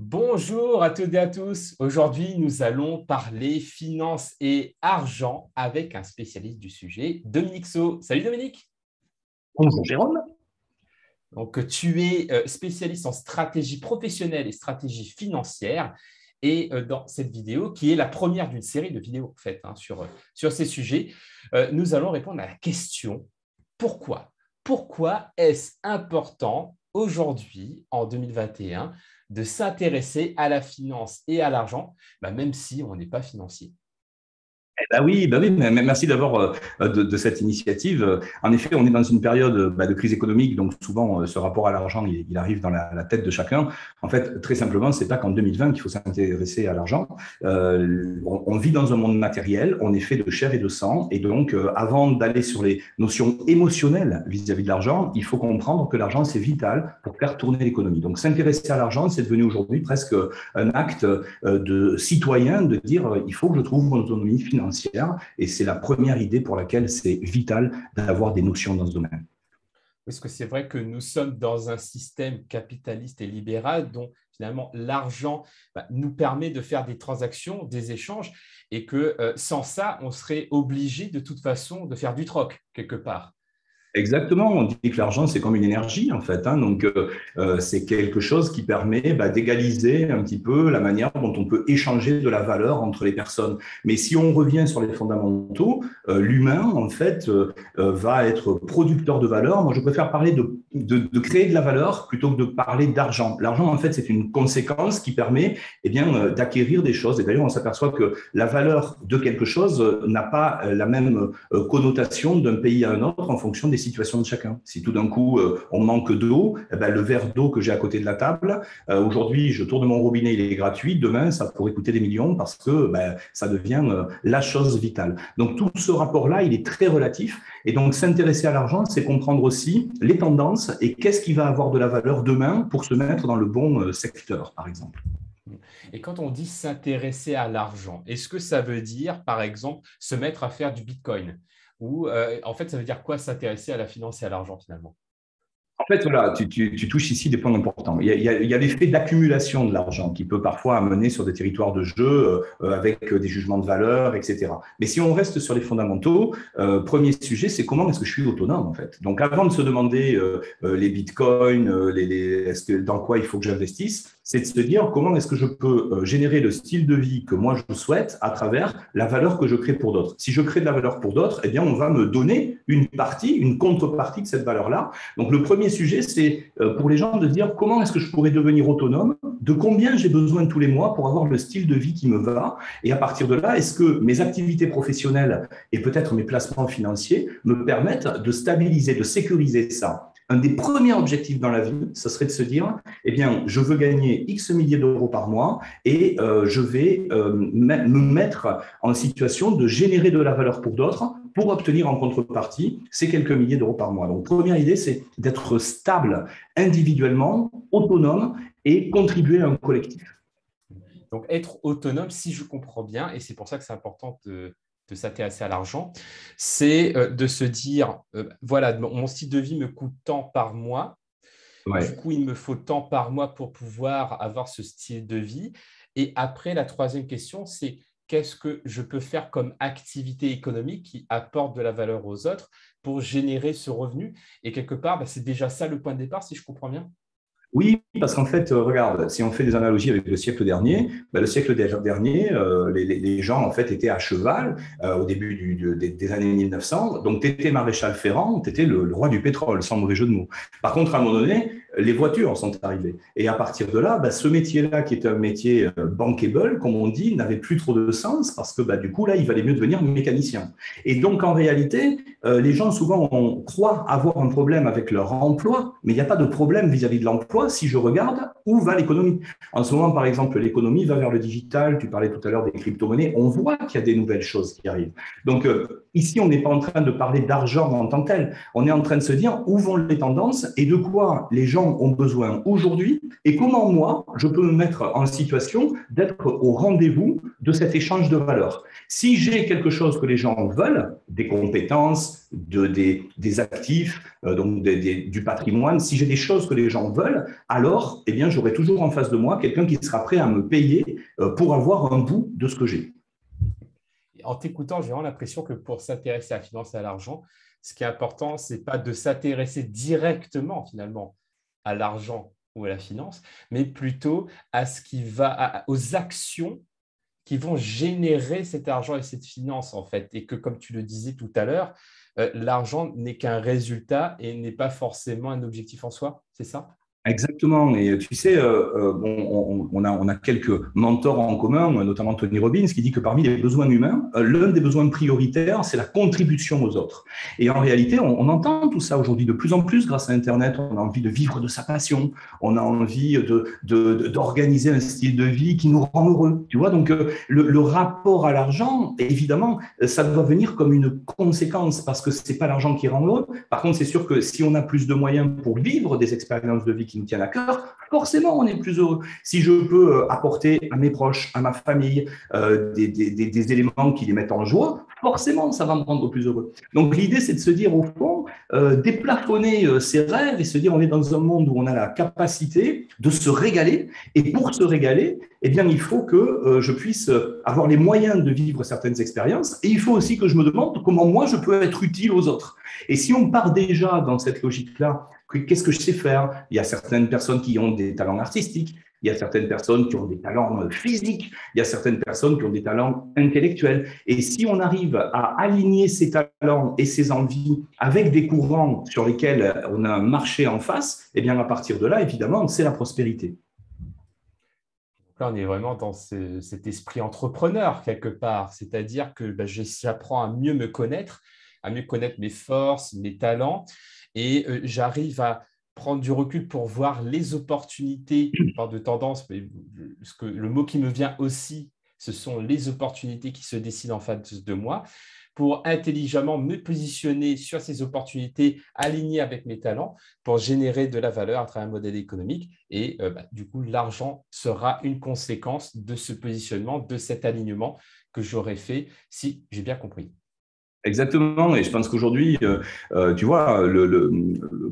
Bonjour à toutes et à tous. Aujourd'hui, nous allons parler finance et argent avec un spécialiste du sujet, Dominique So. Salut Dominique. Bonjour Jérôme. Donc, tu es spécialiste en stratégie professionnelle et stratégie financière. Et dans cette vidéo, qui est la première d'une série de vidéos faites sur ces sujets, nous allons répondre à la question pourquoi? Pourquoi est-ce important aujourd'hui, en 2021, de s'intéresser à la finance et à l'argent, même si on n'est pas financier? Bah oui, merci d'abord de cette initiative. En effet, on est dans une période de crise économique, donc souvent ce rapport à l'argent, il arrive dans la tête de chacun. En fait, très simplement, c'est pas qu'en 2020 qu'il faut s'intéresser à l'argent. On vit dans un monde matériel, on est fait de chair et de sang, et donc avant d'aller sur les notions émotionnelles vis-à-vis de l'argent, il faut comprendre que l'argent c'est vital pour faire tourner l'économie. Donc s'intéresser à l'argent, c'est devenu aujourd'hui presque un acte de citoyen de dire il faut que je trouve mon autonomie financière. Et c'est la première idée pour laquelle c'est vital d'avoir des notions dans ce domaine. Parce que c'est vrai que nous sommes dans un système capitaliste et libéral dont finalement l'argent nous permet de faire des transactions, des échanges, et que sans ça, on serait obligé de toute façon de faire du troc quelque part. Exactement, on dit que l'argent c'est comme une énergie en fait, hein, donc c'est quelque chose qui permet d'égaliser un petit peu la manière dont on peut échanger de la valeur entre les personnes. Mais si on revient sur les fondamentaux, l'humain en fait va être producteur de valeur. Moi je préfère parler de créer de la valeur plutôt que de parler d'argent. L'argent en fait c'est une conséquence qui permet d'acquérir des choses. Et d'ailleurs on s'aperçoit que la valeur de quelque chose n'a pas la même connotation d'un pays à un autre en fonction des situations de chacun. Si tout d'un coup, on manque d'eau, le verre d'eau que j'ai à côté de la table, aujourd'hui, je tourne mon robinet, il est gratuit. Demain, ça pourrait coûter des millions parce que ça devient la chose vitale. Donc, tout ce rapport-là, il est très relatif. Et donc, s'intéresser à l'argent, c'est comprendre aussi les tendances et qu'est-ce qui va avoir de la valeur demain pour se mettre dans le bon secteur, par exemple. Et quand on dit s'intéresser à l'argent, est-ce que ça veut dire, par exemple, se mettre à faire du Bitcoin? Ou en fait, ça veut dire quoi s'intéresser à la finance et à l'argent finalement? En fait, voilà, tu touches ici des points importants. Il y a l'effet d'accumulation de l'argent qui peut parfois amener sur des territoires de jeu avec des jugements de valeur, etc. Mais si on reste sur les fondamentaux, premier sujet, c'est comment est-ce que je suis autonome en fait. Donc, avant de se demander les bitcoins, dans quoi il faut que j'investisse, c'est de se dire comment est-ce que je peux générer le style de vie que moi je souhaite à travers la valeur que je crée pour d'autres. Si je crée de la valeur pour d'autres, eh bien, on va me donner une partie, une contrepartie de cette valeur-là. Donc, le premier sujet, c'est pour les gens de se dire comment est-ce que je pourrais devenir autonome, de combien j'ai besoin tous les mois pour avoir le style de vie qui me va. Et à partir de là, est-ce que mes activités professionnelles et peut-être mes placements financiers me permettent de stabiliser, de sécuriser ça? Un des premiers objectifs dans la vie, ce serait de se dire, eh bien, je veux gagner X milliers d'euros par mois et je vais me mettre en situation de générer de la valeur pour d'autres pour obtenir en contrepartie ces quelques milliers d'euros par mois. Donc, première idée, c'est d'être stable individuellement, autonome et contribuer à un collectif. Donc, être autonome, si je comprends bien, et c'est pour ça que c'est important de s'intéresser à l'argent, c'est de se dire, voilà, mon style de vie me coûte tant par mois. Du Ouais. coup, il me faut tant par mois pour pouvoir avoir ce style de vie. Et après, la troisième question, c'est qu'est-ce que je peux faire comme activité économique qui apporte de la valeur aux autres pour générer ce revenu? Et quelque part, c'est déjà ça le point de départ, si je comprends bien. Oui, parce qu'en fait, regarde, si on fait des analogies avec le siècle dernier, le siècle dernier, les gens en fait étaient à cheval au début des années 1900. Donc, tu étais maréchal Ferrand, tu étais le roi du pétrole, sans mauvais jeu de mots. Par contre, à un moment donné, les voitures sont arrivées. Et à partir de là, ce métier-là, qui était un métier bankable, comme on dit, n'avait plus trop de sens parce que du coup, là, il valait mieux devenir mécanicien. Et donc, en réalité, les gens souvent croient avoir un problème avec leur emploi, mais il n'y a pas de problème vis-à-vis de l'emploi si je regarde où va l'économie. En ce moment, par exemple, l'économie va vers le digital. Tu parlais tout à l'heure des crypto-monnaies. On voit qu'il y a des nouvelles choses qui arrivent. Donc, ici, on n'est pas en train de parler d'argent en tant que tel. On est en train de se dire où vont les tendances et de quoi les gens gens ont besoin aujourd'hui et comment moi, je peux me mettre en situation d'être au rendez-vous de cet échange de valeurs. Si j'ai quelque chose que les gens veulent, des compétences, des actifs, donc du patrimoine, si j'ai des choses que les gens veulent, alors eh bien, j'aurai toujours en face de moi quelqu'un qui sera prêt à me payer pour avoir un bout de ce que j'ai. En t'écoutant, j'ai vraiment l'impression que pour s'intéresser à la finance et à l'argent, ce qui est important, ce n'est pas de s'intéresser directement finalement à l'argent ou à la finance, mais plutôt à ce qui va, aux actions qui vont générer cet argent et cette finance en fait. Et que comme tu le disais tout à l'heure, l'argent n'est qu'un résultat et n'est pas forcément un objectif en soi, c'est ça? Exactement. Et tu sais, bon, on a quelques mentors en commun, notamment Tony Robbins, qui dit que parmi les besoins humains, l'un des besoins prioritaires, c'est la contribution aux autres. Et en réalité, on entend tout ça aujourd'hui de plus en plus grâce à Internet. On a envie de vivre de sa passion. On a envie d'organiser un style de vie qui nous rend heureux. Tu vois, donc le rapport à l'argent, évidemment, ça doit venir comme une conséquence parce que c'est pas l'argent qui rend heureux. Par contre, c'est sûr que si on a plus de moyens pour vivre des expériences de vie qui nous tiennent à cœur, forcément, on est plus heureux. Si je peux apporter à mes proches, à ma famille, des éléments qui les mettent en joie, forcément, ça va me rendre plus heureux. Donc, l'idée, c'est de se dire, au fond, déplafonner ses rêves et se dire, on est dans un monde où on a la capacité de se régaler. Et pour se régaler, eh bien, il faut que je puisse avoir les moyens de vivre certaines expériences. Et il faut aussi que je me demande comment moi, je peux être utile aux autres. Et si on part déjà dans cette logique-là, qu'est-ce que je sais faire? Il y a certaines personnes qui ont des talents artistiques, il y a certaines personnes qui ont des talents physiques, il y a certaines personnes qui ont des talents intellectuels. Et si on arrive à aligner ces talents et ces envies avec des courants sur lesquels on a un marché en face, eh bien à partir de là, évidemment, c'est la prospérité. Donc là, on est vraiment dans cet esprit entrepreneur quelque part, c'est-à-dire que j'apprends à mieux connaître mes forces, mes talents, et j'arrive à prendre du recul pour voir les opportunités. On parle de tendance, mais le mot qui me vient aussi, ce sont les opportunités qui se dessinent en face de moi, pour intelligemment me positionner sur ces opportunités alignées avec mes talents pour générer de la valeur à travers un modèle économique. Et du coup, l'argent sera une conséquence de ce positionnement, de cet alignement que j'aurais fait, si j'ai bien compris. Exactement, et je pense qu'aujourd'hui, tu vois,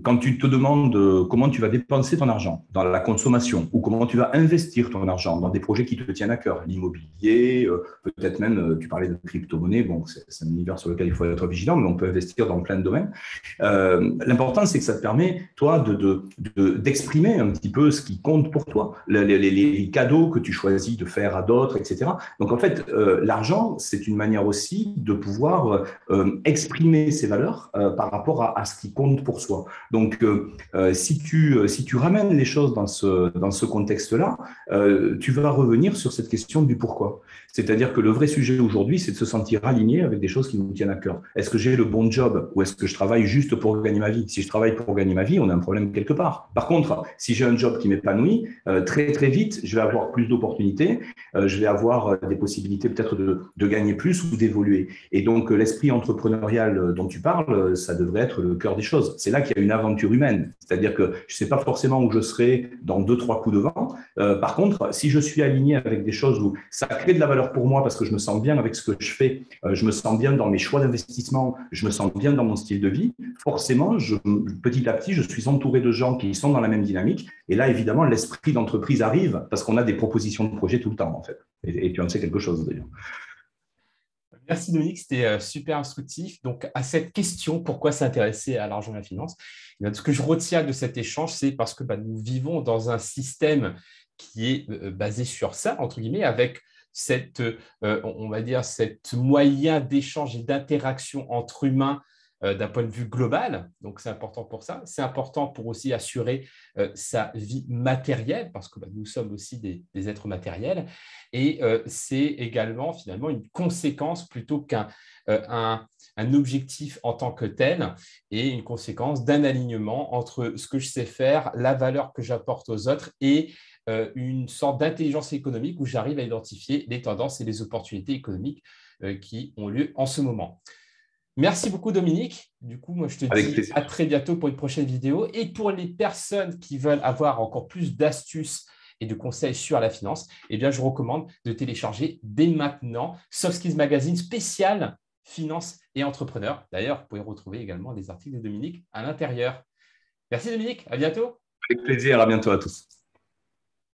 quand tu te demandes comment tu vas dépenser ton argent dans la consommation ou comment tu vas investir ton argent dans des projets qui te tiennent à cœur, l'immobilier, peut-être même, tu parlais de crypto-monnaie, bon, c'est un univers sur lequel il faut être vigilant, mais on peut investir dans plein de domaines. L'important, c'est que ça te permet, toi, d'exprimer un petit peu ce qui compte pour toi, les cadeaux que tu choisis de faire à d'autres, etc. Donc, en fait, l'argent, c'est une manière aussi de pouvoir exprimer ses valeurs par rapport à ce qui compte pour soi. Donc, si tu ramènes les choses dans ce contexte-là, tu vas revenir sur cette question du pourquoi. C'est-à-dire que le vrai sujet aujourd'hui, c'est de se sentir aligné avec des choses qui nous tiennent à cœur. Est-ce que j'ai le bon job ou est-ce que je travaille juste pour gagner ma vie? Si je travaille pour gagner ma vie, on a un problème quelque part. Par contre, si j'ai un job qui m'épanouit, très très vite, je vais avoir plus d'opportunités, je vais avoir des possibilités peut-être de gagner plus ou d'évoluer. Et donc, l'esprit entrepreneurial dont tu parles, ça devrait être le cœur des choses. C'est là qu'il y a une aventure humaine. C'est-à-dire que je ne sais pas forcément où je serai dans 2-3 coups de vent. Par contre, si je suis aligné avec des choses où ça crée de la valeur pour moi parce que je me sens bien avec ce que je fais, je me sens bien dans mes choix d'investissement, je me sens bien dans mon style de vie, forcément, petit à petit, je suis entouré de gens qui sont dans la même dynamique. Et là, évidemment, l'esprit d'entreprise arrive parce qu'on a des propositions de projet tout le temps, en fait. Et tu en sais quelque chose, d'ailleurs. Merci Dominique, c'était super instructif. Donc, à cette question, pourquoi s'intéresser à l'argent et à la finance? Ce que je retiens de cet échange, c'est parce que nous vivons dans un système qui est basé sur ça, entre guillemets, avec on va dire, cette moyen d'échange et d'interaction entre humains d'un point de vue global. Donc, c'est important pour ça. C'est important pour aussi assurer sa vie matérielle, parce que nous sommes aussi des êtres matériels. Et c'est également, finalement, une conséquence plutôt qu'un un objectif en tant que tel et une conséquence d'un alignement entre ce que je sais faire, la valeur que j'apporte aux autres et une sorte d'intelligence économique où j'arrive à identifier les tendances et les opportunités économiques qui ont lieu en ce moment. Merci beaucoup, Dominique. Du coup, moi, je te Avec dis plaisir. à très bientôt pour une prochaine vidéo. Et pour les personnes qui veulent avoir encore plus d'astuces et de conseils sur la finance, eh bien, je vous recommande de télécharger dès maintenant Soft Skills Magazine spécial finance et entrepreneur. D'ailleurs, vous pouvez retrouver également des articles de Dominique à l'intérieur. Merci, Dominique. À bientôt. Avec plaisir. À bientôt à tous.